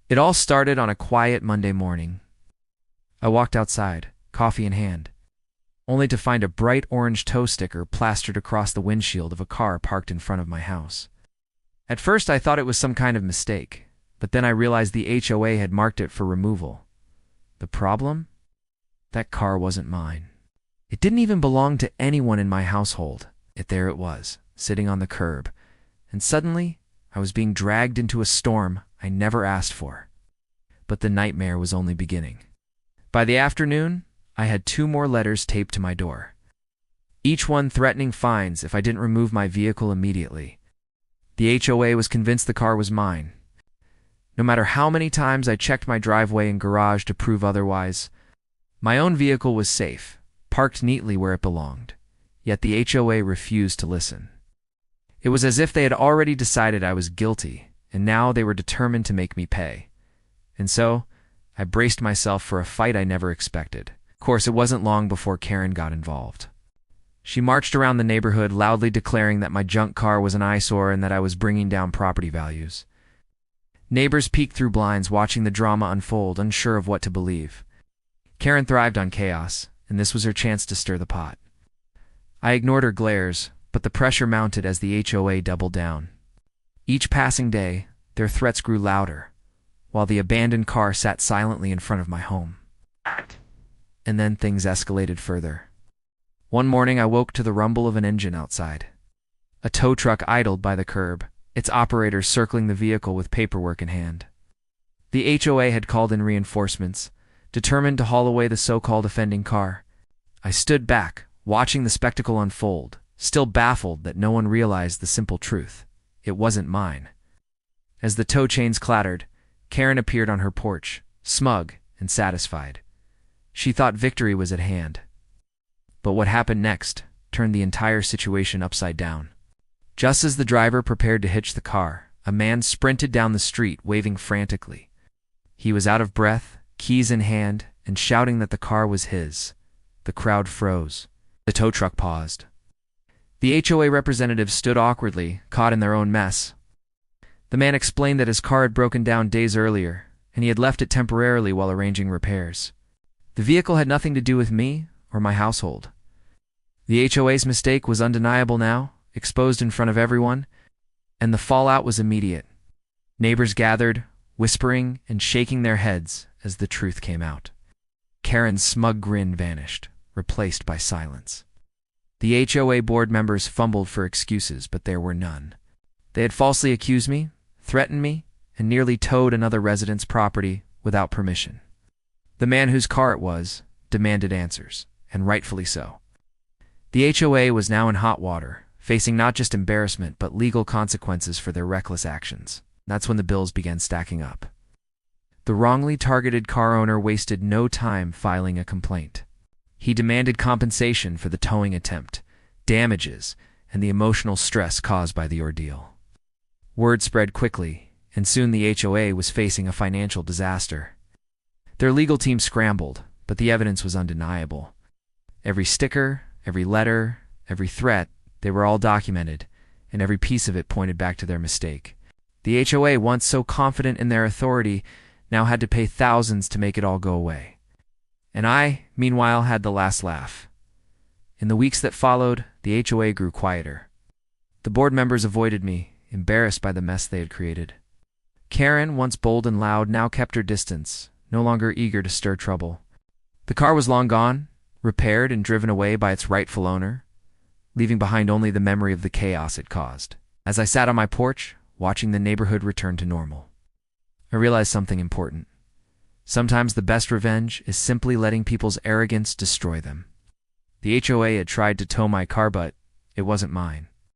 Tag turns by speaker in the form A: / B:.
A: It all started on a quiet Monday morning. I walked outside, coffee in hand, only to find a bright orange tow sticker plastered across the windshield of a car parked in front of my house. At first I thought it was some kind of mistake, but then I realized the HOA had marked it for removal. The problem? That car wasn't mine. It didn't even belong to anyone in my household, yet there it was, sitting on the curb, and suddenly I was being dragged into a storm I never asked for. But the nightmare was only beginning. By the afternoon, I had 2 more letters taped to my door, each one threatening fines if I didn't remove my vehicle immediately. The HOA was convinced the car was mine. No matter how many times I checked my driveway and garage to prove otherwise, my own vehicle was safe, parked neatly where it belonged, yet the HOA refused to listen. It was as if they had already decided I was guilty, and now they were determined to make me pay. And so, I braced myself for a fight I never expected. Of course, it wasn't long before Karen got involved. She marched around the neighborhood loudly declaring that my junk car was an eyesore and that I was bringing down property values. Neighbors peeked through blinds watching the drama unfold, unsure of what to believe. Karen thrived on chaos, and this was her chance to stir the pot. I ignored her glares, but the pressure mounted as the HOA doubled down. Each passing day, their threats grew louder, while the abandoned car sat silently in front of my home. And then things escalated further. One morning I woke to the rumble of an engine outside. A tow truck idled by the curb, its operator circling the vehicle with paperwork in hand. The HOA had called in reinforcements, determined to haul away the so-called offending car. I stood back, watching the spectacle unfold, still baffled that no one realized the simple truth. It wasn't mine. As the tow chains clattered, Karen appeared on her porch, smug and satisfied. She thought victory was at hand. But what happened next turned the entire situation upside down. Just as the driver prepared to hitch the car, a man sprinted down the street, waving frantically. He was out of breath, keys in hand, and shouting that the car was his. The crowd froze. The tow truck paused. The HOA representatives stood awkwardly, caught in their own mess. The man explained that his car had broken down days earlier, and he had left it temporarily while arranging repairs. The vehicle had nothing to do with me or my household. The HOA's mistake was undeniable now, exposed in front of everyone, and the fallout was immediate. Neighbors gathered, whispering and shaking their heads as the truth came out. Karen's smug grin vanished, replaced by silence. The HOA board members fumbled for excuses, but there were none. They had falsely accused me, threatened me, and nearly towed another resident's property without permission. The man whose car it was demanded answers, and rightfully so. The HOA was now in hot water, facing not just embarrassment but legal consequences for their reckless actions. That's when the bills began stacking up. The wrongly targeted car owner wasted no time filing a complaint. He demanded compensation for the towing attempt, damages, and the emotional stress caused by the ordeal. Word spread quickly, and soon the HOA was facing a financial disaster. Their legal team scrambled, but the evidence was undeniable. Every sticker, every letter, every threat, they were all documented, and every piece of it pointed back to their mistake. The HOA, once so confident in their authority, now had to pay thousands to make it all go away. And I, meanwhile, had the last laugh. In the weeks that followed, the HOA grew quieter. The board members avoided me, embarrassed by the mess they had created. Karen, once bold and loud, now kept her distance, no longer eager to stir trouble. The car was long gone, repaired and driven away by its rightful owner, leaving behind only the memory of the chaos it caused. As I sat on my porch, watching the neighborhood return to normal, I realized something important. Sometimes the best revenge is simply letting people's arrogance destroy them. The HOA had tried to tow my car, but it wasn't mine.